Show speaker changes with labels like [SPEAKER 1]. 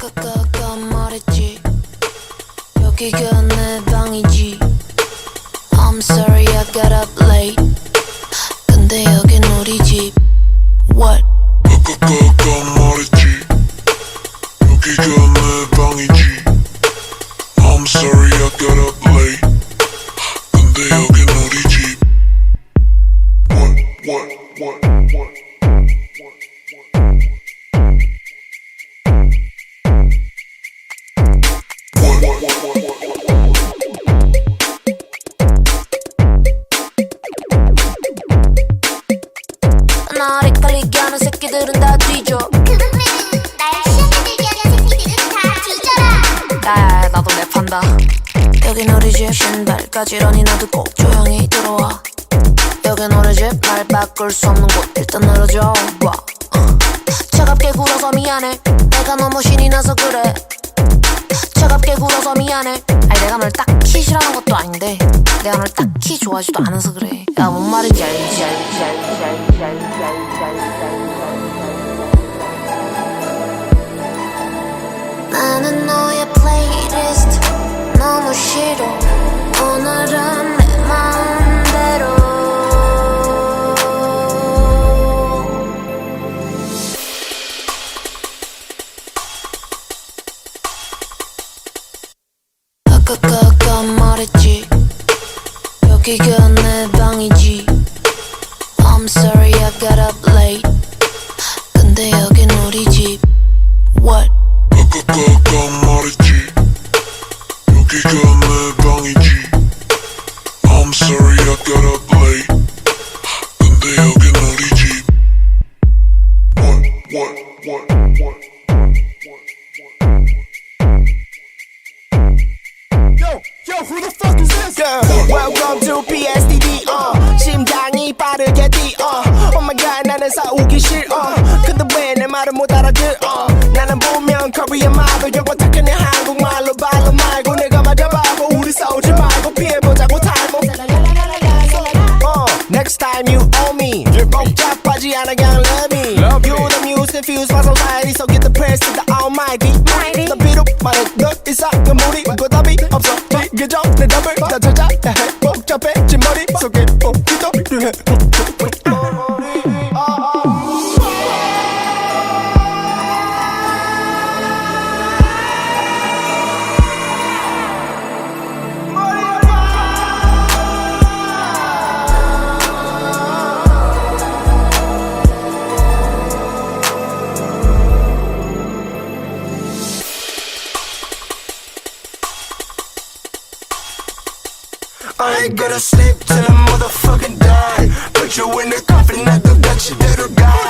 [SPEAKER 1] 아까 말했지 여기가 내 방이지 I'm sorry I got up late 근데 여긴 우리 집 What?
[SPEAKER 2] 아까 말했지 여기가 내 방이지 I'm sorry I got up late 근데 여긴 우리 집 What?
[SPEAKER 1] 날 헷갈리게 하는 새끼들은 다 뒤져
[SPEAKER 3] 그분은 날 시험들게 하는 새끼들은 다 뒤져라.
[SPEAKER 1] 야야야 나도 랩한다 여긴 우리 집 신발까지 러니 나도 꼭 조용히 들어와 여긴 우리 집 말 바꿀 수 없는 곳 일단 늘어져 와 차갑게 굴어서 미안해 내가 너무 신이 나서 그래 차갑게 굴어서 미안해 아니 내가 널 딱히 싫어하는 것도 아닌데 내가 널 딱히 좋아하지도 않아서 그래 야 뭔 말인지 알지 나는 너의 플레이리스트 너무 싫어 오늘은 내 마음대로 아까 말했지 여기가 내 방이지 I'm sorry I got up late 근데 여긴 우리 집 What?
[SPEAKER 2] 아까 말했지 여기가 내 방이지 I'm sorry I got up late 근데 여긴 우리 집 What?
[SPEAKER 4] Yo, who the fuck is this? Yeah. Welcome to PSDD, 심장이 빠르게 뛰어 Oh my god, 나는 싸우기 싫어 근데 왜 내 말을 못 알아들어 나는 분명 코리안 말로 영어 탁하네 한국말로 발로 말고 내가 맞아봐고 우리 싸우지 말고 피해보자고 탈모 Next time you owe me 복잡하지 않아 그냥 let me You the music fuse 방송 사이리 so get the press to the almighty 나 비록 말해 너 이상한 무리 이거 답이 없어 이게 전내 답을 다 찾아 복잡해진 머리 속에 기도를 해 I ain't gonna sleep till I motherfucking die Put you in the coffin, 나도 같이 데려가